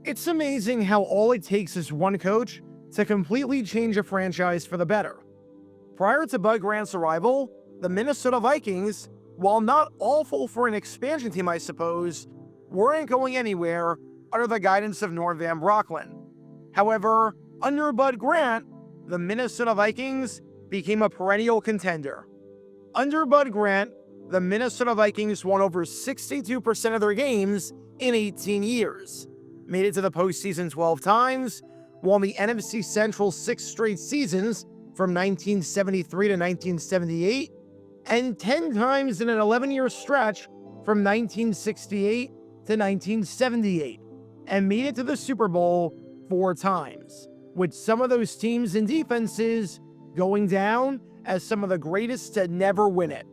It's amazing how all it takes is one coach to completely change a franchise for the better. Prior to Bud Grant's arrival, the Minnesota Vikings, while not awful for an expansion team I suppose, weren't going anywhere under the guidance of Norm Van Brocklin. However, under Bud Grant, the Minnesota Vikings became a perennial contender. Under Bud Grant, the Minnesota Vikings won over 62% of their games in 18 years, made it to the postseason 12 times, won the NFC Central 6 straight seasons from 1973 to 1978, and 10 times in an 11-year stretch from 1968 to 1978, and made it to the Super Bowl 4 times, with some of those teams and defenses going down as some of the greatest to never win it.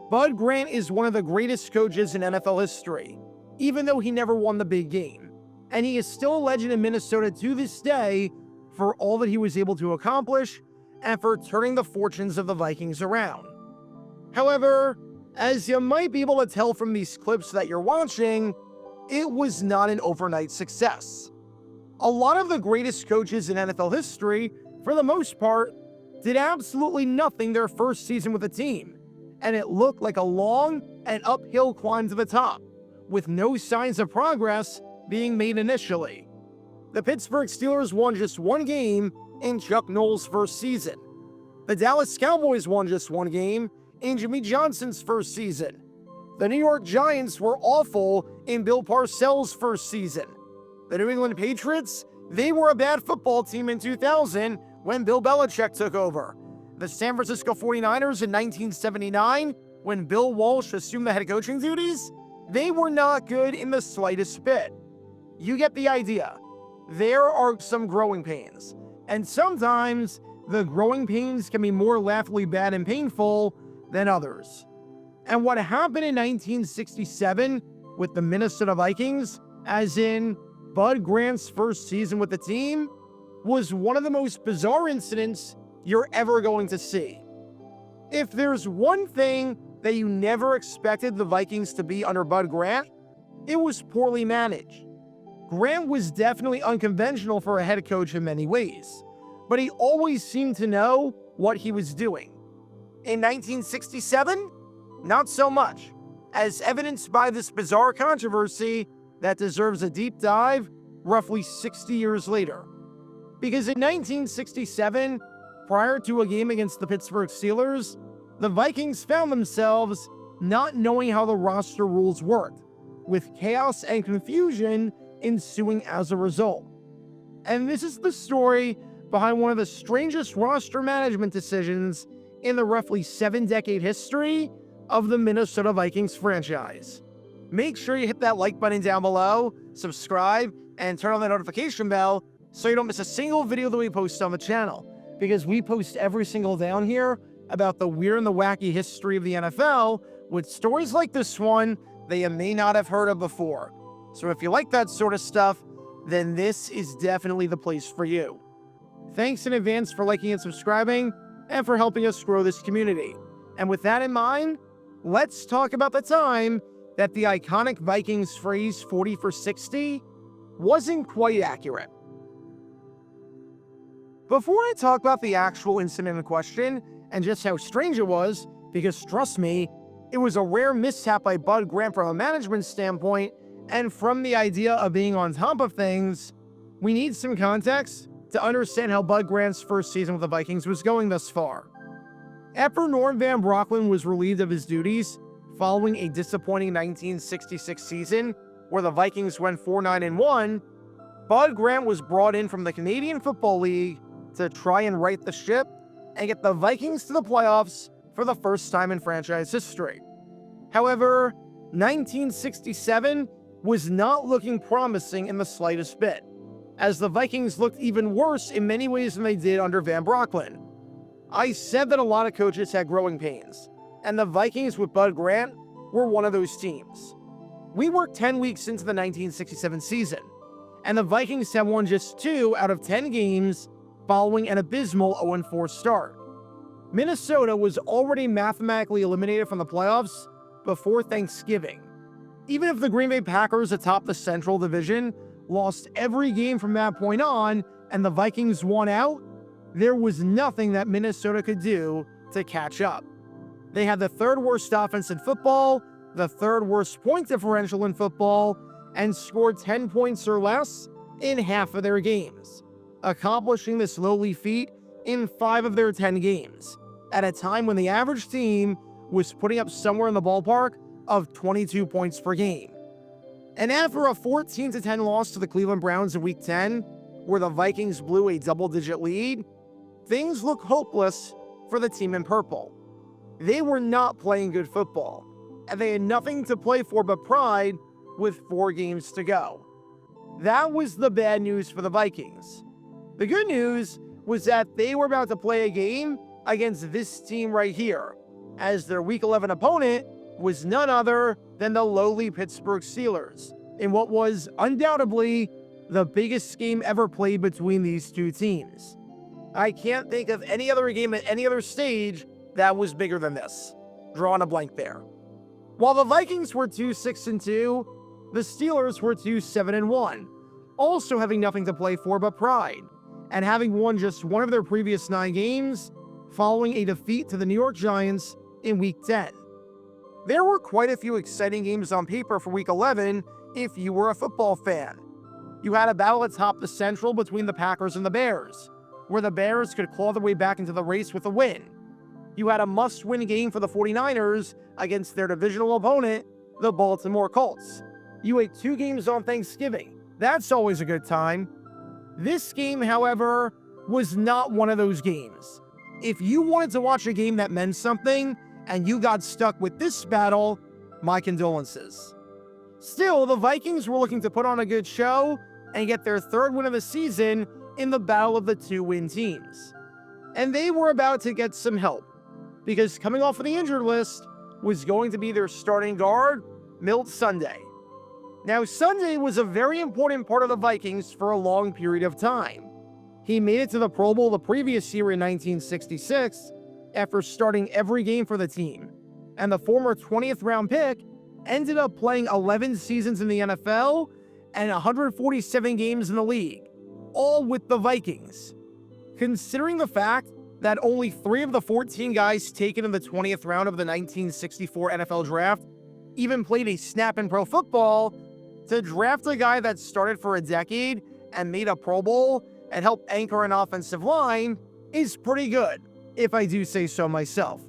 Bud Grant is one of the greatest coaches in NFL history, even though he never won the big game. And he is still a legend in Minnesota to this day for all that he was able to accomplish and for turning the fortunes of the Vikings around. However, as you might be able to tell from these clips that you're watching, it was not an overnight success. A lot of the greatest coaches in NFL history, for the most part, did absolutely nothing their first season with the team, and it looked like a long and uphill climb to the top, with no signs of progress being made initially. The Pittsburgh Steelers won just one game in Chuck Noll's first season. The Dallas Cowboys won just one game in Jimmy Johnson's first season. The New York Giants were awful in Bill Parcells' first season. The New England Patriots, they were a bad football team in 2000 when Bill Belichick took over. The San Francisco 49ers in 1979, when Bill Walsh assumed the head coaching duties, they were not good in the slightest bit. You get the idea. There are some growing pains, and sometimes the growing pains can be more laughably bad and painful than others. And what happened in 1967 with the Minnesota Vikings, as in Bud Grant's first season with the team, was one of the most bizarre incidents you're ever going to see. If there's one thing that you never expected the Vikings to be under Bud Grant, it was poorly managed. Grant was definitely unconventional for a head coach in many ways, but he always seemed to know what he was doing. In 1967, not so much, as evidenced by this bizarre controversy that deserves a deep dive roughly 60 years later. Because in 1967, prior to a game against the Pittsburgh Steelers, the Vikings found themselves not knowing how the roster rules worked, with chaos and confusion ensuing as a result. And this is the story behind one of the strangest roster management decisions in the roughly 7-decade history of the Minnesota Vikings franchise. Make sure you hit that like button down below, subscribe, and turn on the notification bell so you don't miss a single video that we post on the channel, because we post every single day on here about the weird and the wacky history of the NFL with stories like this one that you may not have heard of before. So if you like that sort of stuff, then this is definitely the place for you. Thanks in advance for liking and subscribing, and for helping us grow this community. And with that in mind, let's talk about the time that the iconic Vikings phrase 40 for 60 wasn't quite accurate. Before I talk about the actual incident in question and just how strange it was, because trust me, it was a rare mishap by Bud Grant from a management standpoint, and from the idea of being on top of things, we need some context to understand how Bud Grant's first season with the Vikings was going thus far. After Norm Van Brocklin was relieved of his duties following a disappointing 1966 season where the Vikings went 4-9-1, Bud Grant was brought in from the Canadian Football League to try and right the ship and get the Vikings to the playoffs for the first time in franchise history. However, 1967 was not looking promising in the slightest bit, as the Vikings looked even worse in many ways than they did under Van Brocklin. I said that a lot of coaches had growing pains, and the Vikings with Bud Grant were one of those teams. We were 10 weeks into the 1967 season, and the Vikings had won just 2 out of 10 games following an abysmal 0-4 start. Minnesota was already mathematically eliminated from the playoffs before Thanksgiving. Even if the Green Bay Packers atop the Central Division lost every game from that point on, and the Vikings won out, there was nothing that Minnesota could do to catch up. They had the third worst offense in football, the third worst point differential in football, and scored 10 points or less in half of their games, accomplishing this lowly feat in 5 of their 10 games, at a time when the average team was putting up somewhere in the ballpark of 22 points per game. And after a 14-10 loss to the Cleveland Browns in Week 10, where the Vikings blew a double-digit lead, things look hopeless for the team in purple. They were not playing good football, and they had nothing to play for but pride with 4 games to go. That was the bad news for the Vikings. The good news was that they were about to play a game against this team right here, as their Week 11 opponent was none other than the lowly Pittsburgh Steelers, in what was undoubtedly the biggest game ever played between these two teams. I can't think of any other game at any other stage that was bigger than this. Drawing a blank there. While the Vikings were 2-6-2, the Steelers were 2-7-1, also having nothing to play for but pride, and having won just one of their previous 9 games, following a defeat to the New York Giants in Week 10. There were quite a few exciting games on paper for Week 11 if you were a football fan. You had a battle atop the Central between the Packers and the Bears, where the Bears could claw their way back into the race with a win. You had a must-win game for the 49ers against their divisional opponent, the Baltimore Colts. You had 2 games on Thanksgiving. That's always a good time. This game, however, was not one of those games. If you wanted to watch a game that meant something, and you got stuck with this battle, my condolences. Still, the Vikings were looking to put on a good show and get their 3rd win of the season in the battle of the 2-win teams. And they were about to get some help, because coming off of the injured list was going to be their starting guard, Milt Sunday. Now, Sunday was a very important part of the Vikings for a long period of time. He made it to the Pro Bowl the previous year in 1966 after starting every game for the team, and the former 20th round pick ended up playing 11 seasons in the NFL and 147 games in the league, all with the Vikings. Considering the fact that only 3 of the 14 guys taken in the 20th round of the 1964 NFL draft even played a snap in pro football, to draft a guy that started for a decade and made a Pro Bowl and helped anchor an offensive line is pretty good, if I do say so myself.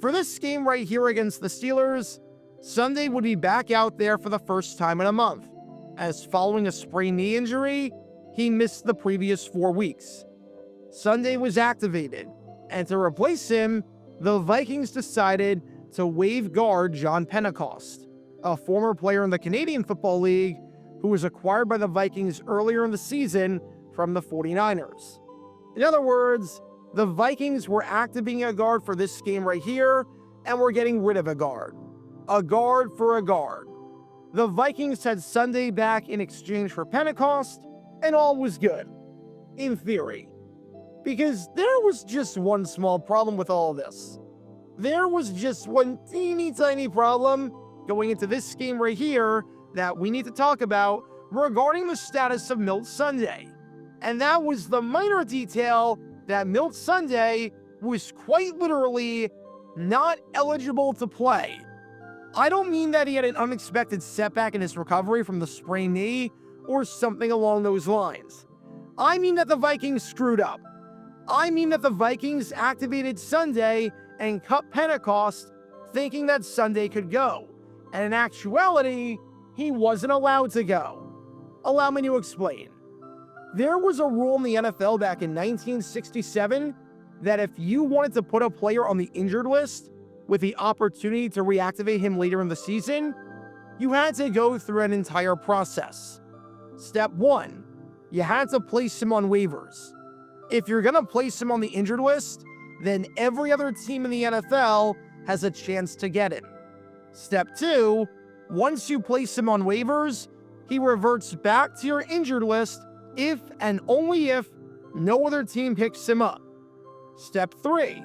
For this game right here against the Steelers, Sunday would be back out there for the first time in a month, as following a sprained knee injury, he missed the previous 4 weeks. Sunday was activated, and to replace him, the Vikings decided to waive guard John Pentecost, a former player in the Canadian Football League who was acquired by the Vikings earlier in the season from the 49ers. In other words, the Vikings were activating a guard for this game right here, and were getting rid of a guard. A guard for a guard. The Vikings had Sunday back in exchange for Pentecost, and all was good. In theory. Because there was just one small problem with all this. There was just one teeny tiny problem going into this game right here that we need to talk about regarding the status of Milt Sunday. And that was the minor detail that Milt Sunday was quite literally not eligible to play. I don't mean that he had an unexpected setback in his recovery from the sprained knee or something along those lines. I mean that the Vikings screwed up. I mean that the Vikings activated Sunday and cut Pentecost thinking that Sunday could go. And in actuality, he wasn't allowed to go. Allow me to explain. There was a rule in the NFL back in 1967 that if you wanted to put a player on the injured list with the opportunity to reactivate him later in the season, you had to go through an entire process. Step 1, you had to place him on waivers. If you're going to place him on the injured list, then every other team in the NFL has a chance to get him. Step 2, once you place him on waivers, he reverts back to your injured list if and only if no other team picks him up. Step 3,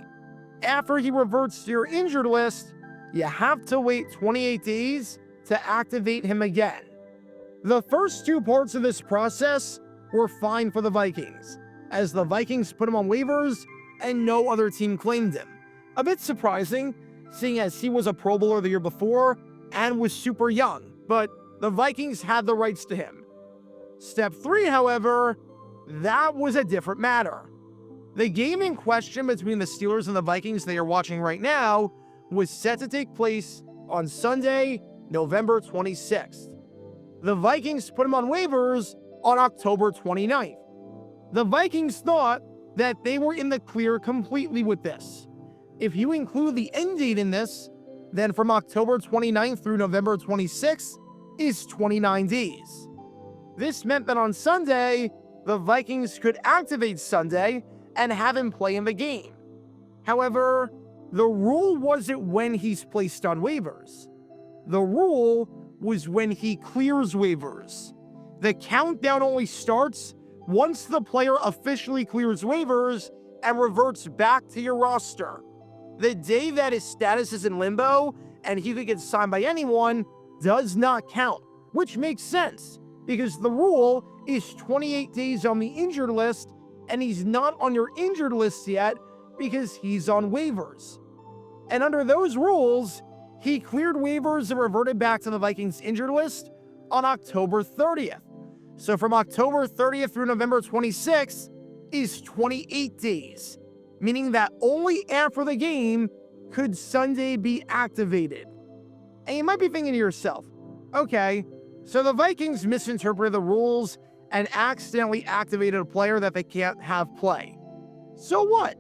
after he reverts to your injured list, you have to wait 28 days to activate him again. The first two parts of this process were fine for the Vikings, as the Vikings put him on waivers and no other team claimed him. A bit surprising, seeing as he was a Pro Bowler the year before and was super young, but the Vikings had the rights to him. Step 3, however, that was a different matter. The game in question between the Steelers and the Vikings that you're watching right now was set to take place on Sunday, November 26th. The Vikings put him on waivers on October 29th. The Vikings thought that they were in the clear completely with this. If you include the end date in this, then from October 29th through November 26th is 29 days. This meant that on Sunday, the Vikings could activate Sunday and have him play in the game. However, the rule wasn't when he's placed on waivers. The rule was when he clears waivers. The countdown only starts once the player officially clears waivers and reverts back to your roster. The day that his status is in limbo and he could get signed by anyone does not count, which makes sense because the rule is 28 days on the injured list and he's not on your injured list yet because he's on waivers. And under those rules, he cleared waivers and reverted back to the Vikings injured list on October 30th. So from October 30th through November 26th is 28 days, meaning that only after the game could Sunday be activated. And you might be thinking to yourself, okay, so the Vikings misinterpreted the rules and accidentally activated a player that they can't have play. So what?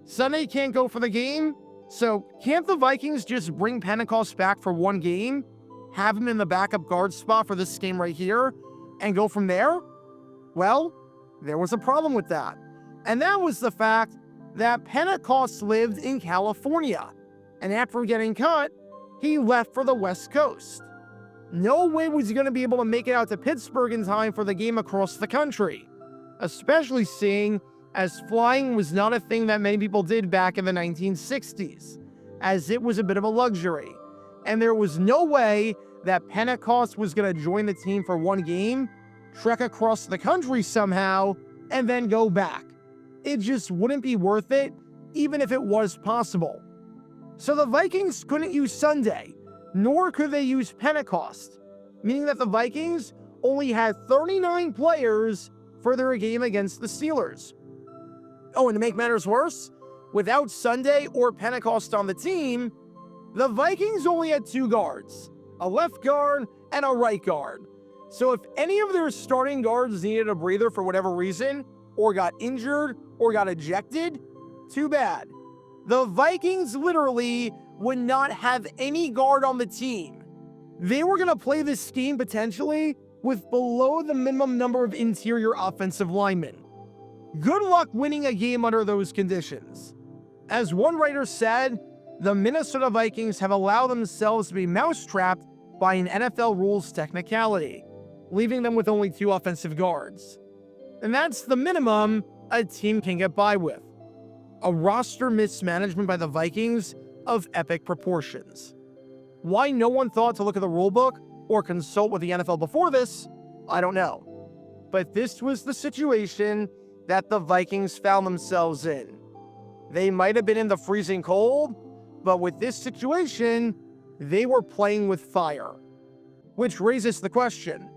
Sunday can't go for the game? So can't the Vikings just bring Pentecost back for one game, have him in the backup guard spot for this game right here, and go from there? Well, there was a problem with that. And that was the fact that Pentecost lived in California. And after getting cut, he left for the West Coast. No way was he going to be able to make it out to Pittsburgh in time for the game across the country, especially seeing as flying was not a thing that many people did back in the 1960s, as it was a bit of a luxury. And there was no way that Pentecost was going to join the team for one game, trek across the country somehow, and then go back. It just wouldn't be worth it, even if it was possible. So the Vikings couldn't use Sunday, nor could they use Pentecost, meaning that the Vikings only had 39 players for their game against the Steelers. Oh, and to make matters worse, without Sunday or Pentecost on the team, the Vikings only had 2 guards, a left guard and a right guard. So if any of their starting guards needed a breather for whatever reason, or got injured, or got ejected, too bad. The Vikings literally would not have any guard on the team. They were going to play this game potentially with below the minimum number of interior offensive linemen. Good luck winning a game under those conditions. As one writer said, the Minnesota Vikings have allowed themselves to be mousetrapped by an NFL rules technicality, leaving them with only 2 offensive guards. And that's the minimum a team can get by with. A roster mismanagement by the Vikings of epic proportions. Why no one thought to look at the rulebook or consult with the NFL before this, I don't know. But this was the situation that the Vikings found themselves in. They might have been in the freezing cold, but with this situation, they were playing with fire. Which raises the question,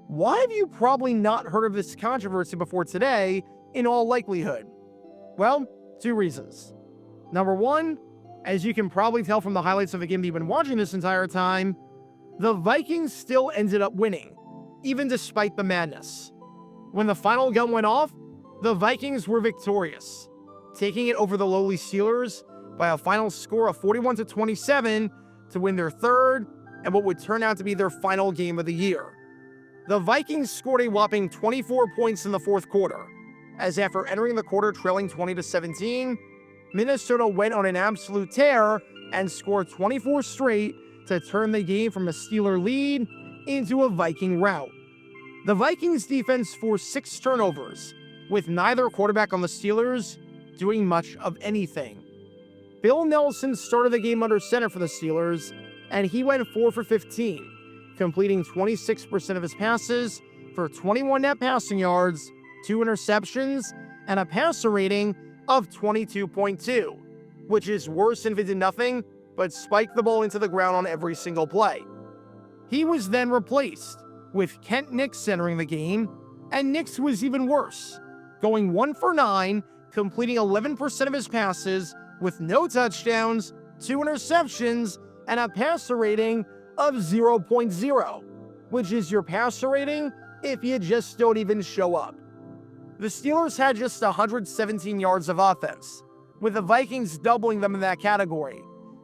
why have you probably not heard of this controversy before today in all likelihood? Well, 2 reasons. Number 1, as you can probably tell from the highlights of the game that you've been watching this entire time, the Vikings still ended up winning, even despite the madness. When the final gun went off, the Vikings were victorious, taking it over the lowly Steelers by a final score of 41-27 to win their 3rd and what would turn out to be their final game of the year. The Vikings scored a whopping 24 points in the 4th quarter, as after entering the quarter trailing 20-17, Minnesota went on an absolute tear and scored 24 straight to turn the game from a Steeler lead into a Viking rout. The Vikings defense forced 6 turnovers, with neither quarterback on the Steelers doing much of anything. Bill Nelson started the game under center for the Steelers, and he went 4 for 15, completing 26% of his passes for 21 net passing yards, 2 interceptions, and a passer rating of 22.2, which is worse than if he did nothing but spike the ball into the ground on every single play. He was then replaced with Kent Nix entering the game, and Nix was even worse, going 1 for 9, completing 11% of his passes with no touchdowns, 2 interceptions, and a passer rating of 0.0, which is your passer rating if you just don't even show up. The Steelers had just 117 yards of offense, with the Vikings doubling them in that category,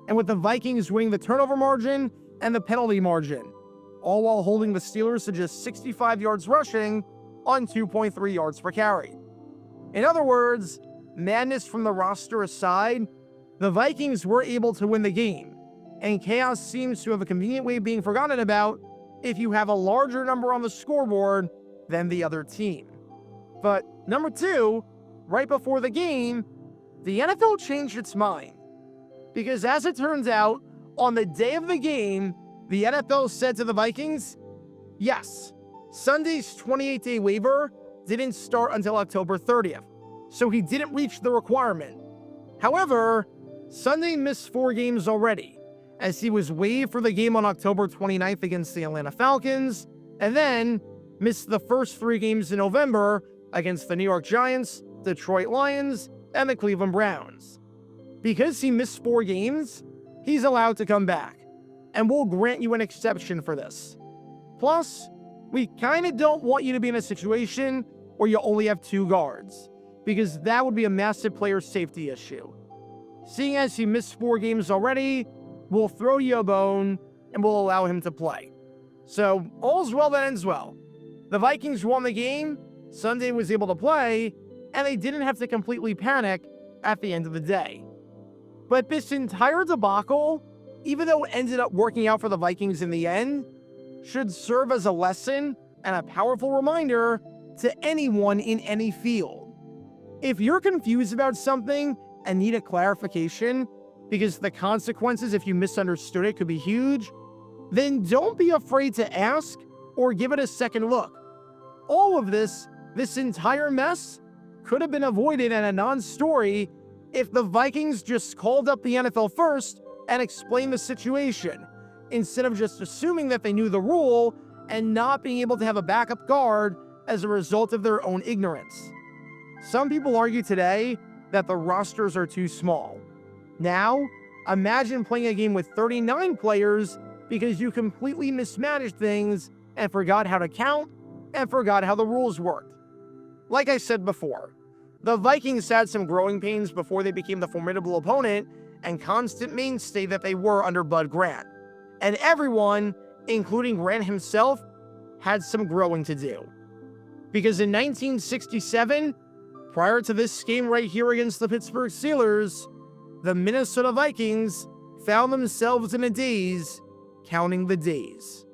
and with the Vikings winning the turnover margin and the penalty margin, all while holding the Steelers to just 65 yards rushing on 2.3 yards per carry. In other words, madness from the roster aside, the Vikings were able to win the game, and chaos seems to have a convenient way of being forgotten about if you have a larger number on the scoreboard than the other team. But number 2, right before the game, the NFL changed its mind. Because as it turns out, on the day of the game, the NFL said to the Vikings, yes, Sunday's 28-day waiver didn't start until October 30th, so he didn't reach the requirement. However, Sunday missed 4 games already, as he was waived for the game on October 29th against the Atlanta Falcons, and then missed the first 3 games in November against the New York Giants, Detroit Lions, and the Cleveland Browns. Because he missed 4 games, he's allowed to come back, and we'll grant you an exception for this. Plus, we kinda don't want you to be in a situation where you only have 2 guards, because that would be a massive player safety issue. Seeing as he missed 4 games already, we'll throw you a bone, and we'll allow him to play. So, all's well that ends well. The Vikings won the game, Sunday was able to play, and they didn't have to completely panic at the end of the day. But this entire debacle, even though it ended up working out for the Vikings in the end, should serve as a lesson and a powerful reminder to anyone in any field. If you're confused about something and need a clarification, because the consequences if you misunderstood it could be huge, then don't be afraid to ask or give it a second look. All of this entire mess, could have been avoided and a non-story if the Vikings just called up the NFL first and explained the situation, instead of just assuming that they knew the rule and not being able to have a backup guard as a result of their own ignorance. Some people argue today that the rosters are too small. Now, imagine playing a game with 39 players because you completely mismanaged things and forgot how to count and forgot how the rules worked. Like I said before, the Vikings had some growing pains before they became the formidable opponent and constant mainstay that they were under Bud Grant. And everyone, including Grant himself, had some growing to do. Because in 1967, prior to this game right here against the Pittsburgh Steelers, the Minnesota Vikings found themselves in a daze, counting the days.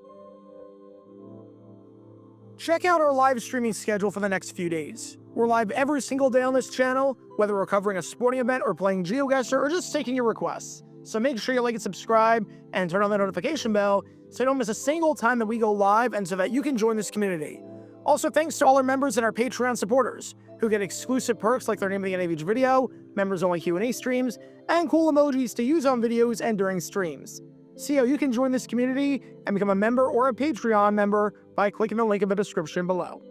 Check out our live streaming schedule for the next few days. We're live every single day on this channel, whether we're covering a sporting event or playing GeoGuessr or just taking your requests. So make sure you like and subscribe and turn on the notification bell so you don't miss a single time that we go live and so that you can join this community. Also, thanks to all our members and our Patreon supporters who get exclusive perks like their name at the end of each video, members-only Q&A streams, and cool emojis to use on videos and during streams. See how you can join this community and become a member or a Patreon member by clicking the link in the description below.